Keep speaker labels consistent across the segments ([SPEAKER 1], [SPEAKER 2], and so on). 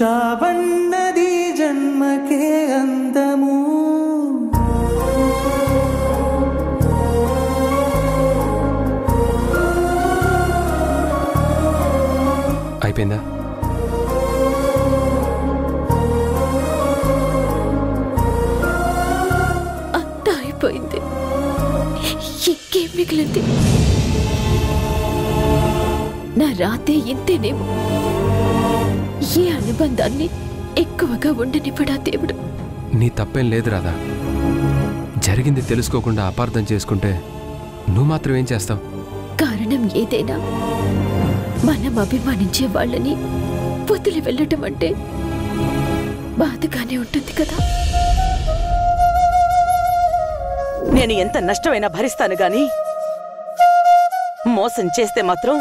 [SPEAKER 1] చావన్నది జన్మకే అందము.
[SPEAKER 2] అయిపోయిందా?
[SPEAKER 3] అంతా అయిపోయింది. ఇంకేం మిగిలింది? నా రాతే ఇంతేనేమో. ఏ అనుబంధాన్ని ఎక్కువగా ఉండనివ్వడా దేవుడు.
[SPEAKER 2] నీ తప్పేం లేదు రాధా. జరిగింది తెలుసుకోకుండా అపార్థం చేసుకుంటే నువ్వు మాత్రం ఏం చేస్తావు?
[SPEAKER 3] కారణం ఏదైనా మనం అభిమానించే వాళ్ళని వదిలి వెళ్ళటం అంటే బాధగానే ఉంటుంది కదా.
[SPEAKER 4] నేను ఎంత నష్టమైనా భరిస్తాను గాని మోసం చేస్తే మాత్రం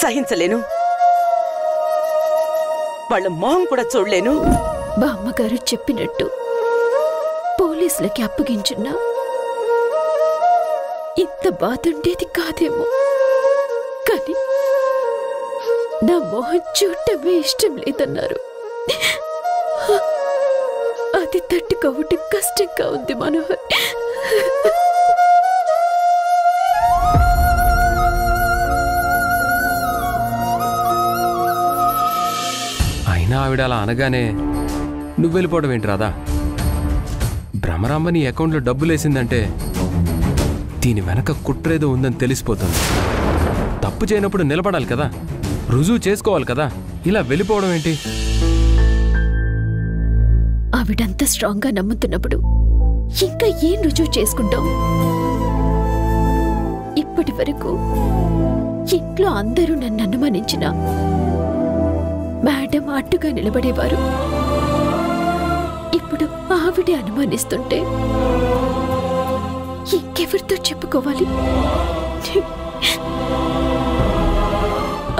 [SPEAKER 4] సహించలేను. వాళ్ళ మొహం కూడా చూడలేను.
[SPEAKER 3] బామ్మగారు చెప్పినట్టు పోలీసులకి అప్పగించున్నా ఇంత బాధ ఉండేది కాదేమో. కానీ నా మొహం చూడటమే ఇష్టం లేదన్నారు. అది తట్టుకోవటం కష్టంగా ఉంది మనోహర్.
[SPEAKER 2] అయినా ఆవిడ అలా అనగానే నువ్వు వెళ్ళిపోవడం ఏంటి రాధా? భ్రమరాంబ నీ అకౌంట్లో డబ్బులేసిందంటే దీని వెనక కుట్రేదో ఉందని తెలిసిపోతుంది. తప్పు చేయనప్పుడు నిలబడాలి కదా, రుజువు చేసుకోవాలి కదా. ఇలా వెళ్ళిపోవడం ఏంటి?
[SPEAKER 3] ఆవిడంత స్ట్రాంగ్ గా నమ్ముతున్నప్పుడు ఇంకా ఏం రుజువు చేసుకుంటాం? ఇప్పటి వరకు ఇంట్లో అందరూ నన్ను అనుమానించిన మేడం అడ్డుగా నిలబడేవారు. ఇప్పుడు ఆవిడే అనుమానిస్తుంటే ఇంకెవరితో చెప్పుకోవాలి?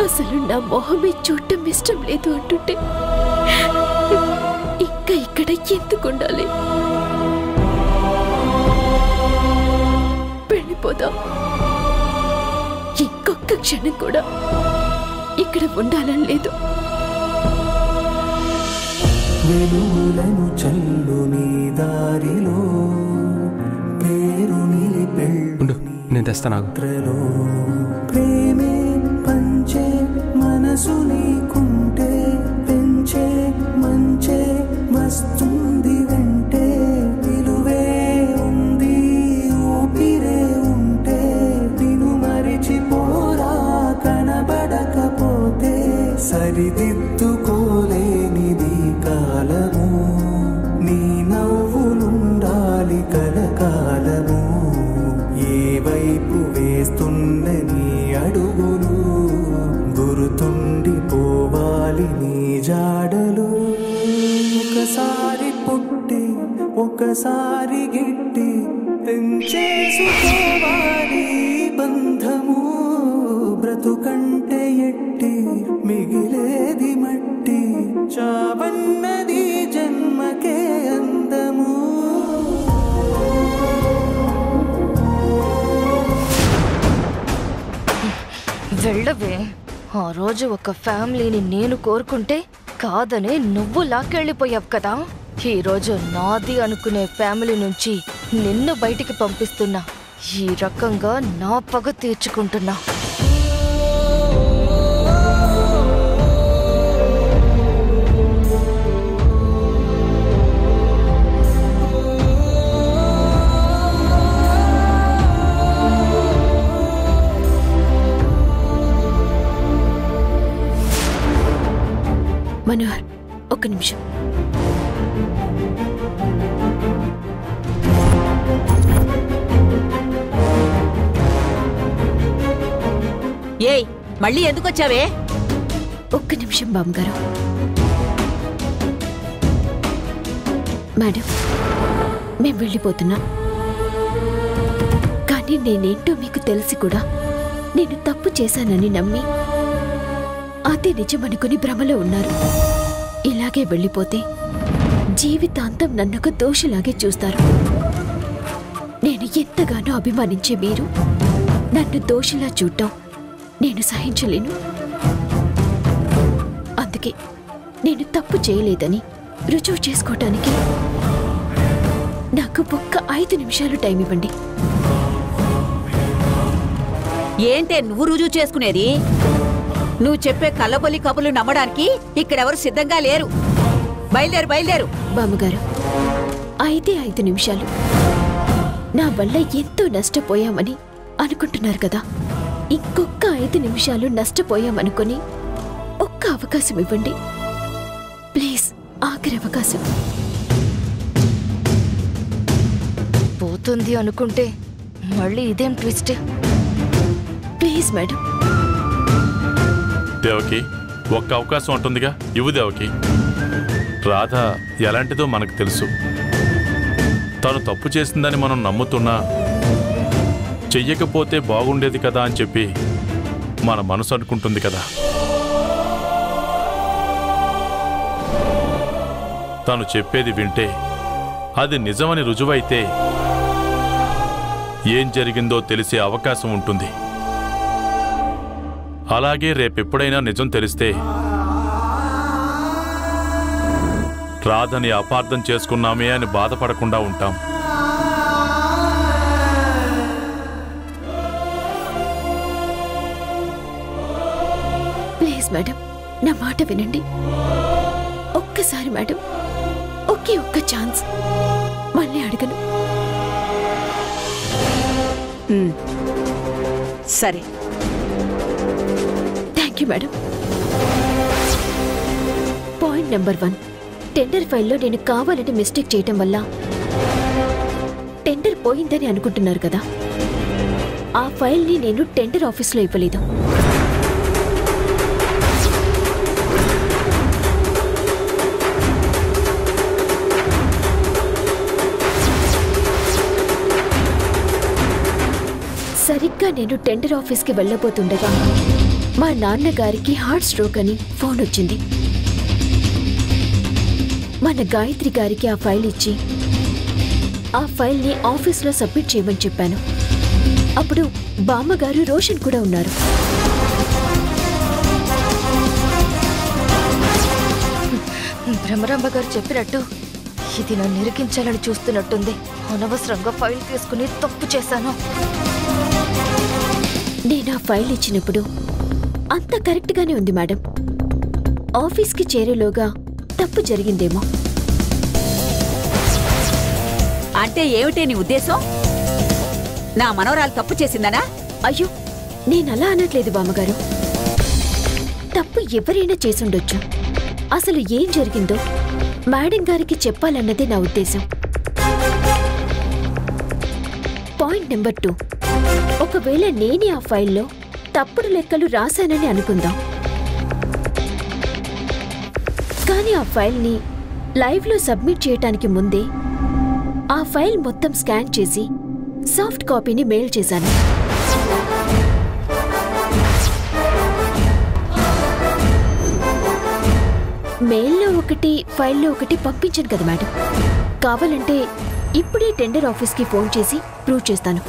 [SPEAKER 3] అసలు నా మొహమే చూడటం ఇష్టం లేదు అంటుంటే ఇంకా ఇక్కడ ఎందుకుండాలి? వెళ్ళిపోదాం. ఇంకొక క్షణం కూడా ఇక్కడ ఉండాలని లేదు.
[SPEAKER 1] వెలుగులను చల్లు నీ దారిలో పేరు నిలిపెళ్ళు.
[SPEAKER 2] నేను తెస్తాను.
[SPEAKER 1] ప్రేమే పంచే మనసు నీకుంటే పెంచే మంచే వస్తుంది వెంటే. విలువే ఉంది ఊపిరే ఉంటే నిన్ను మరిచిపోరా కనబడకపోతే. సరిదిద్దుకోలేనిది కాలము, నీ నవ్వులుండాలి కలకాలము. ఏ వైపు వేస్తున్న నీ అడుగులు గుర్తుండిపోవాలి నీ జాడలు. ఒకసారి పుట్టి ఒకసారి గిట్టి పెంచేసుకోవాలి బంధము. బ్రతుకంటే ఎట్టి మిగిలేది మట్టి. చావన్నది జన్మకే అందము.
[SPEAKER 5] వెళ్ళవే. ఆ రోజు ఒక ఫ్యామిలీని నేను కోరుకుంటే కాదనే నువ్వు లాక్కెళ్ళిపోయావు కదా. ఈ రోజు నాది అనుకునే ఫ్యామిలీ నుంచి నిన్ను బయటికి పంపిస్తున్నా. ఈ రకంగా నా పగ తీర్చుకుంటున్నా.
[SPEAKER 3] మనోహర్, ఒక్క నిమిషం.
[SPEAKER 6] ఏయ్, మళ్ళీ ఎందుకొచ్చావే?
[SPEAKER 3] ఒక్క నిమిషం బామ్మగారు. మేడం, మేం వెళ్ళిపోతున్నా. కానీ నేనేంటో మీకు తెలిసి కూడా నేను తప్పు చేశానని నమ్మి అదే నిజమనుకుని భ్రమలో ఉన్నారు. ఇలాగే వెళ్ళిపోతే జీవితాంతం నన్నొక దోషిలాగే చూస్తారు. నేను ఎంతగానో అభిమానించే మీరు నన్ను దోషిలా చూడటం నేను సహించలేను. అందుకే నేను తప్పు చేయలేదని రుజువు చేసుకోవటానికి నాకు ఒక్క 5 నిమిషాలు టైం ఇవ్వండి.
[SPEAKER 6] ఏంటే నువ్వు రుజువు చేసుకునేది? నువ్వు చెప్పే కళ్ళబొల్లి కబులు నమ్మడానికి ఇక్కడెవరు సిద్ధంగా లేరు. బయలుదేరు బయలుదేరు.
[SPEAKER 3] బామ్మగారు, 5 నిమిషాలు. నా వల్ల ఎంతో నష్టపోయామని అనుకుంటున్నారు కదా. ఇంకొక 5 నిమిషాలు నష్టపోయామనుకొని ఒక్క అవకాశం ఇవ్వండి ప్లీజ్. ఆఖరి అవకాశం.
[SPEAKER 5] పోతుంది అనుకుంటే మళ్ళీ ఇదేం ట్విస్ట్?
[SPEAKER 3] Please madam.
[SPEAKER 7] దేవకి, ఒక్క అవకాశం ఉంటుందిగా, ఇవ్వు దేవకి. రాధ ఎలాంటిదో మనకు తెలుసు. తను తప్పు చేసిందని మనం నమ్ముతున్నా చెయ్యకపోతే బాగుండేది కదా అని చెప్పి మన మనసు అనుకుంటుంది కదా. తను చెప్పేది వింటే అది నిజమని రుజువైతే ఏం జరిగిందో తెలిసే అవకాశం ఉంటుంది. అలాగే రేపెప్పుడైనా నిజం తెలిస్తే రాధని అపార్థం చేసుకున్నామే అని బాధపడకుండా ఉంటాం.
[SPEAKER 3] ప్లీజ్ మేడం, నా మాట వినండి. ఒక్కసారి మేడం, ఒక్క ఛాన్స్. మళ్ళీ అడగను.
[SPEAKER 4] సరే.
[SPEAKER 3] Thank you madam. Point number 1, tender ఫైల్లో నేను కావాలని మిస్టేక్ చేయటం వల్ల టెండర్ పోయిందని అనుకుంటున్నారు కదా. ఆ ఫైల్ని నేను టెండర్ ఆఫీస్లో ఇవ్వలేదు. సరిగ్గా నేను టెండర్ ఆఫీస్కి వెళ్ళబోతుండగా మా నాన్నగారికి హార్ట్ స్ట్రోక్ అని ఫోన్ వచ్చింది. మన గాయత్రి గారికి ఆ ఫైల్ ఇచ్చి ఆ ఫైల్ని ఆఫీస్లో సబ్మిట్ చేయమని చెప్పాను. అప్పుడు బామ్మగారు, రోషన్ కూడా ఉన్నారు.
[SPEAKER 5] భ్రమరాంబ గారు చెప్పినట్టు ఇది నన్ను నిరికించాలని చూస్తున్నట్టుంది. అనవసరంగా ఫైల్ తీసుకుని తప్పు చేశాను.
[SPEAKER 3] నేను ఆ ఫైల్ ఇచ్చినప్పుడు అంత కరెక్ట్గానే ఉంది మేడం. ఆఫీస్కి చేరేలోగా తప్పు జరిగిందేమో.
[SPEAKER 6] అంటే ఏమిటే నీ ఉద్దేశం? నా మనవరాలు తప్పు చేసిందనా?
[SPEAKER 3] అయ్యో, నేనలా అనట్లేదు బామ్మగారు. తప్పు ఎవరైనా చేసుండొచ్చు. అసలు ఏం జరిగిందో మేడం గారికి చెప్పాలన్నదే నా ఉద్దేశం. పాయింట్ నెంబర్ 2, ఒకవేళ నేనే ఆ ఫైల్లో తప్పుడు లెక్కలు రాశానని అనుకుందాం. కానీ ఆ ఫైల్ని లైవ్లో సబ్మిట్ చేయటానికి ముందే ఆ ఫైల్ మొత్తం స్కాన్ చేసి సాఫ్ట్ కాపీని మెయిల్ చేశాను. మెయిల్లో ఒకటి, ఫైల్లో ఒకటి పంపించాను కదా మేడం. కావాలంటే ఇప్పుడే టెండర్ ఆఫీస్కి ఫోన్ చేసి ప్రూవ్ చేస్తాను.